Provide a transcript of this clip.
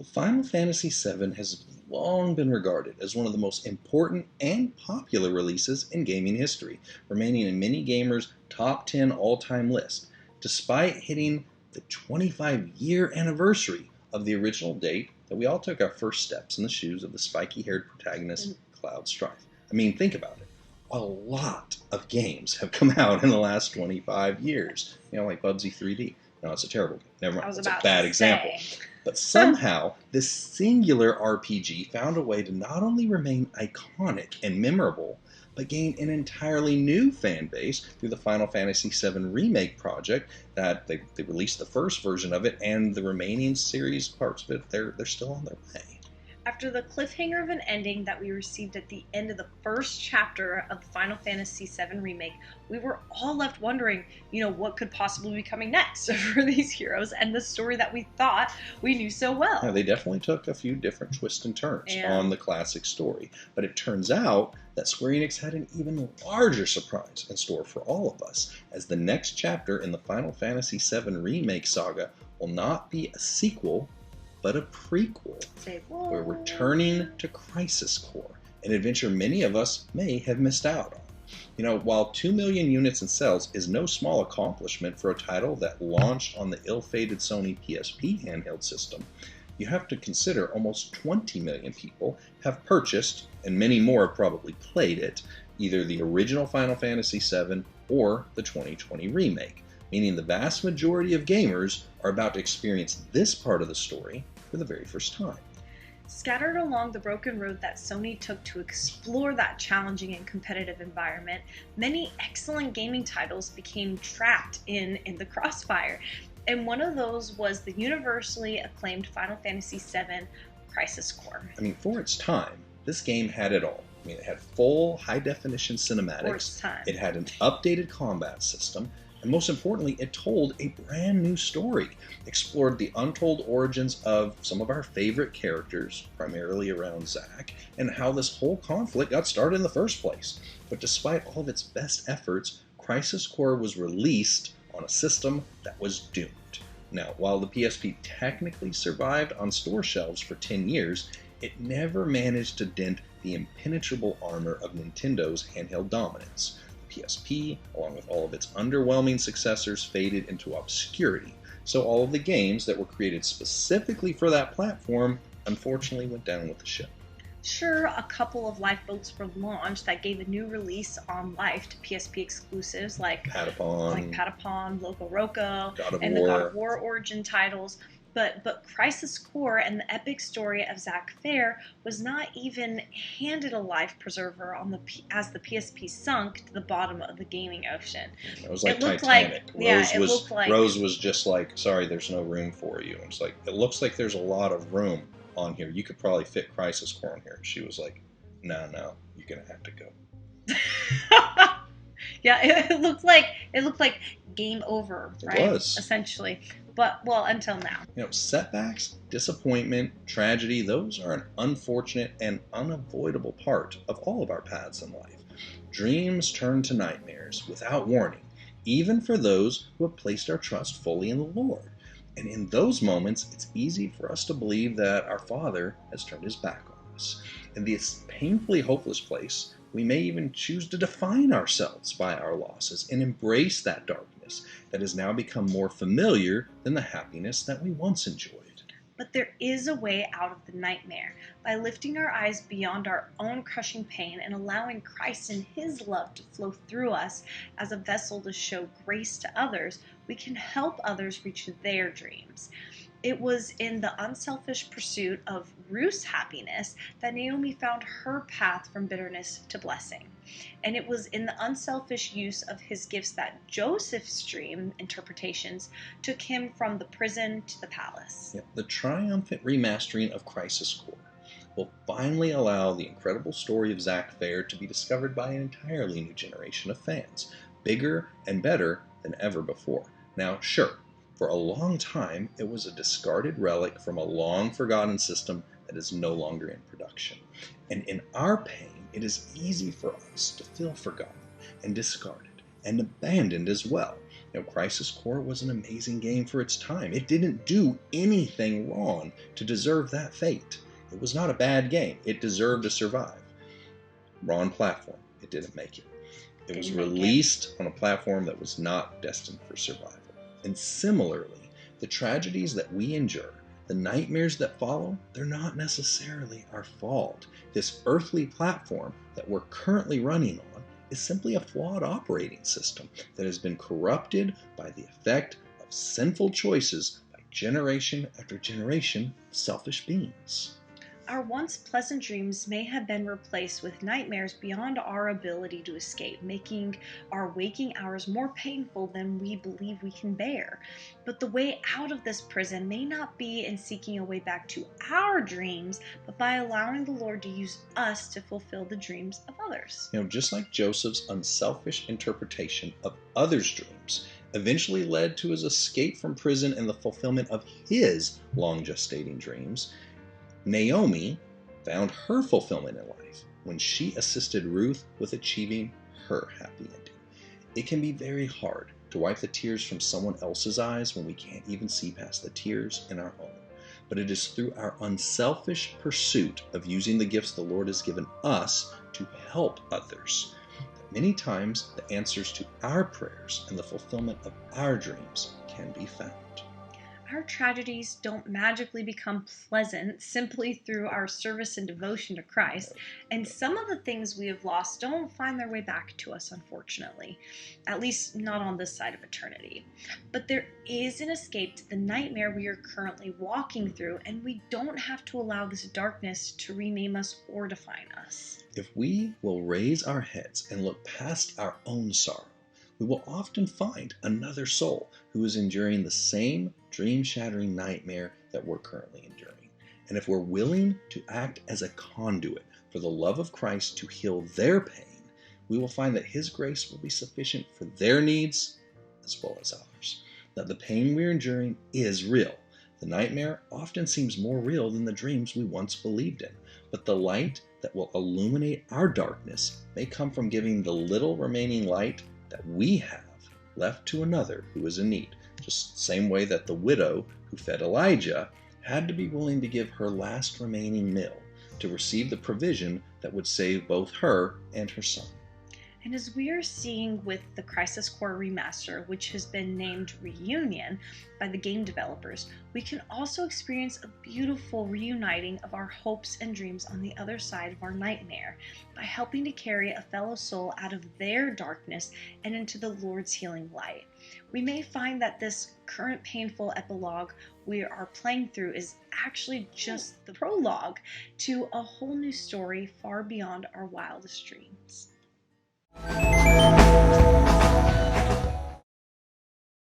Final Fantasy VII has long been regarded as one of the most important and popular releases in gaming history, remaining in many gamers' top 10 all-time list, despite hitting the 25-year anniversary of the original date that we all took our first steps in the shoes of the spiky-haired protagonist, Cloud Strife. I mean, think about it. A lot of games have come out in the last 25 years. Like Bubsy 3D. No, it's a terrible game. Never mind. It's a bad example. But somehow, this singular RPG found a way to not only remain iconic and memorable, but gain an entirely new fan base through the Final Fantasy VII Remake project that they released the first version of it, and the remaining series parts of it, they're still on their way. After the cliffhanger of an ending that we received at the end of the first chapter of the Final Fantasy VII Remake, we were all left wondering, what could possibly be coming next for these heroes and the story that we thought we knew so well. Yeah, they definitely took a few different twists and turns on the classic story, but it turns out that Square Enix had an even larger surprise in store for all of us, as the next chapter in the Final Fantasy VII Remake saga will not be a sequel, but a prequel. We're returning to Crisis Core, an adventure many of us may have missed out on. While 2 million units in sales is no small accomplishment for a title that launched on the ill-fated Sony PSP handheld system, you have to consider almost 20 million people have purchased, and many more have probably played it, either the original Final Fantasy VII or the 2020 remake, meaning the vast majority of gamers are about to experience this part of the story for the very first time. Scattered along the broken road that Sony took to explore that challenging and competitive environment, many excellent gaming titles became trapped in the crossfire. And one of those was the universally acclaimed Final Fantasy VII Crisis Core. For its time, this game had it all. It had full high-definition cinematics. For its time. It had an updated combat system. And most importantly, it told a brand new story, explored the untold origins of some of our favorite characters, primarily around Zack, and how this whole conflict got started in the first place. But despite all of its best efforts, Crisis Core was released on a system that was doomed. Now, while the PSP technically survived on store shelves for 10 years, it never managed to dent the impenetrable armor of Nintendo's handheld dominance. PSP, along with all of its underwhelming successors, faded into obscurity, so all of the games that were created specifically for that platform unfortunately went down with the ship. Sure, a couple of lifeboats were launched that gave a new release on life to PSP exclusives like Patapon, Loco Roco, and the God of War Origin titles. But Crisis Core and the epic story of Zack Fair was not even handed a life preserver as the PSP sunk to the bottom of the gaming ocean. It was like Titanic. Rose was just like, sorry, there's no room for you. It's like, it looks like there's a lot of room on here. You could probably fit Crisis Core in here. She was like, no, you're gonna have to go. Yeah, it looked like game over, right? It was. Essentially. But, well, until now. Setbacks, disappointment, tragedy, those are an unfortunate and unavoidable part of all of our paths in life. Dreams turn to nightmares without warning, even for those who have placed our trust fully in the Lord. And in those moments, it's easy for us to believe that our Father has turned his back on us. In this painfully hopeless place, we may even choose to define ourselves by our losses and embrace that darkness that has now become more familiar than the happiness that we once enjoyed. But there is a way out of the nightmare. By lifting our eyes beyond our own crushing pain and allowing Christ and his love to flow through us as a vessel to show grace to others, we can help others reach their dreams. It was in the unselfish pursuit of Ruth's happiness that Naomi found her path from bitterness to blessing. And it was in the unselfish use of his gifts that Joseph's dream interpretations took him from the prison to the palace. Yeah, the triumphant remastering of Crisis Core will finally allow the incredible story of Zack Fair to be discovered by an entirely new generation of fans, bigger and better than ever before. Now, sure, for a long time, it was a discarded relic from a long-forgotten system that is no longer in production. And in our pain, it is easy for us to feel forgotten and discarded and abandoned as well. Crisis Core was an amazing game for its time. It didn't do anything wrong to deserve that fate. It was not a bad game. It deserved to survive. Wrong platform. It didn't make it. It was released on a platform that was not destined for survival. And similarly, the tragedies that we endure, the nightmares that follow, they're not necessarily our fault. This earthly platform that we're currently running on is simply a flawed operating system that has been corrupted by the effect of sinful choices by generation after generation of selfish beings. Our once pleasant dreams may have been replaced with nightmares beyond our ability to escape, making our waking hours more painful than we believe we can bear. But the way out of this prison may not be in seeking a way back to our dreams, but by allowing the Lord to use us to fulfill the dreams of others. Just like Joseph's unselfish interpretation of others' dreams eventually led to his escape from prison and the fulfillment of his long gestating dreams, Naomi found her fulfillment in life when she assisted Ruth with achieving her happy ending. It can be very hard to wipe the tears from someone else's eyes when we can't even see past the tears in our own. But it is through our unselfish pursuit of using the gifts the Lord has given us to help others that many times the answers to our prayers and the fulfillment of our dreams can be found. Our tragedies don't magically become pleasant simply through our service and devotion to Christ, and some of the things we have lost don't find their way back to us, unfortunately, at least not on this side of eternity. But there is an escape to the nightmare we are currently walking through, and we don't have to allow this darkness to rename us or define us. If we will raise our heads and look past our own sorrow, we will often find another soul who is enduring the same dream-shattering nightmare that we're currently enduring. And if we're willing to act as a conduit for the love of Christ to heal their pain, we will find that His grace will be sufficient for their needs as well as ours. That the pain we're enduring is real. The nightmare often seems more real than the dreams we once believed in, but the light that will illuminate our darkness may come from giving the little remaining light that we have left to another who is in need. Just the same way that the widow who fed Elijah had to be willing to give her last remaining meal to receive the provision that would save both her and her son. And as we are seeing with the Crisis Core Remaster, which has been named Reunion by the game developers, we can also experience a beautiful reuniting of our hopes and dreams on the other side of our nightmare by helping to carry a fellow soul out of their darkness and into the Lord's healing light. We may find that this current painful epilogue we are playing through is actually just the prologue to a whole new story far beyond our wildest dreams.